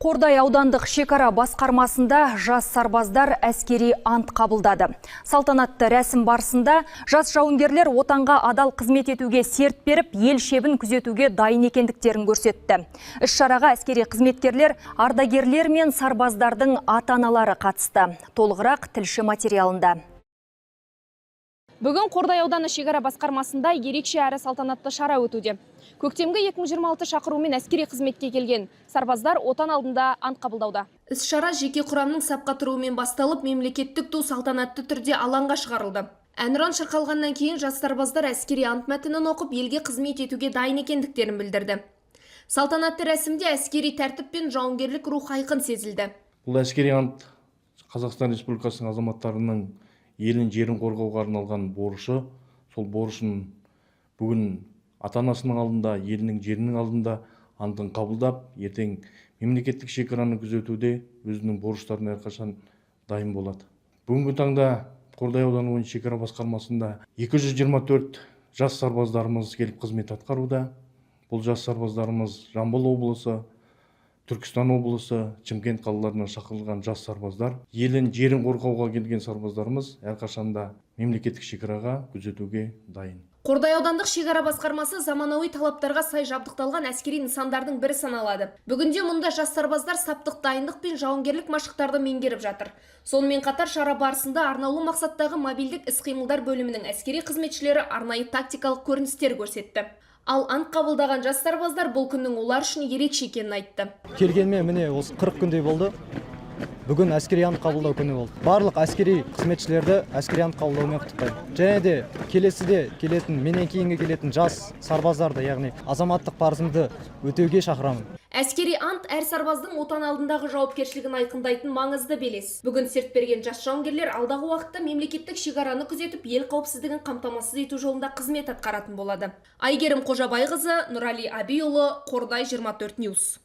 Қордай аудандық шекара басқармасында жас сарбаздар әскери ант қабылдады. Салтанатты рәсім барысында жас жауынгерлер отанға адал қызмет етуге серт беріп, ел шебін күзетуге дайын екендіктерін көрсетті. Іс-шараға әскери қызметкерлер, ардагерлер мен сарбаздардың ата-аналары қатысты. Толығырақ тілші материалында. Бүгін Қордай ауданы шекара басқармасында ерекше әрі салтанатты шара өтуде. Көктемгі 2026 шақырумен әскери қызметке келген сарбаздар отан алдында ант қабылдауда. Іс-шара жеке құрамның сапқа тұруымен басталып, мемлекеттік ту салтанатты түрде алаңға шығарылды. Әнұран шырқалғаннан кейін жас сарбаздар әскери ант мәтінін оқып, елге қызмет етуге дайын екендіктерін білдірді. Салтанатты рәсімде әскери тәртіп пен жауынгерлік рух айқын сезілді. Бұл әскери ант Қазақстан Республикасының азаматтарының елін жерін қорғауға арналған борышы. Сол борышын бүгін ата-анасының алдында, елінің жерінің алдында антын қабылдап, ертең мемлекеттік шекараны күзетуде өзінің борыштарына әрқашан дайын болады. Бүгінгі таңда Қордай ауданы бойынша шекара басқармасында 224 жас сарбаздарымыз келіп қызмет атқаруда. Бұл жас сарбаздарымыз Жамбыл облысы, Түркістан облысы, Шымкент қалаларынан шақырылған жас сарбаздар. Елін жерін қорғауға келген сарбаздарымыз әрқашанда мемлекеттік шекараға күзетуге дайын. Қордай аудандық шекара басқармасы заманауи талаптарға сай жабдықталған әскери нысандардың бірі саналады. Бүгінде мұнда жас сарбаздар саптық дайындық пен жауынгерлік машықтарды меңгеріп жатыр. Сонымен қатар шара барысында арнаулы мақсаттағы мобильдік іс-қимылдар бөлімінің әскери қызметшілері арнайы тактикалық көріністер көрсетті. Ал ант қабылдаған жас сарбаздар бұл күннің олар үшін ерекше екенін айтты. Келгенме міне осы 40 күндей болды. Бүгін әскери ант қабылдау күні болды. Барлық әскери қызметшілерді әскери ант қабылдаумен құттықтаймын. Және де келесіде келетін, менен кейінгі келетін жас сарбаздарды, яғни азаматтық парызымды өтеуге шақырамын. Әскери ант әр сарбаздың отан алдындағы жауапкершілігін айқындайтын маңызды белес. Бүгін серт берген жас жауынгерлер алдағы уақытта мемлекеттік шекараны күзетіп, ел қауіпсіздігін қамтамасыз ету жолында қызмет атқаратын болады. Айгерім Қожабайқызы, Нұрали Абиұлы, Қордай 24 Ньюс.